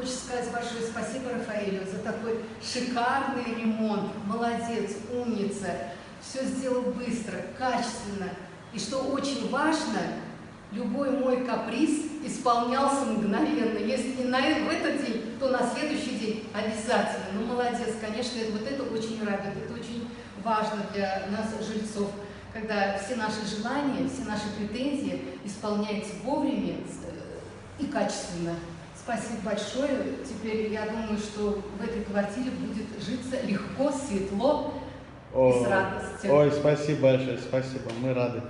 Хочется сказать большое спасибо Рафаэлю за такой шикарный ремонт. Молодец, умница. Все сделал быстро, качественно. И что очень важно, любой мой каприз исполнялся мгновенно. Если не в этот день, то на следующий день обязательно. Ну, молодец, конечно, вот это очень радует, это очень важно для нас, жильцов, когда все наши желания, все наши претензии исполняются вовремя и качественно. Спасибо большое. Теперь я думаю, что в этой квартире будет житься легко, светло и с радостью. Ой, спасибо большое, спасибо, мы рады.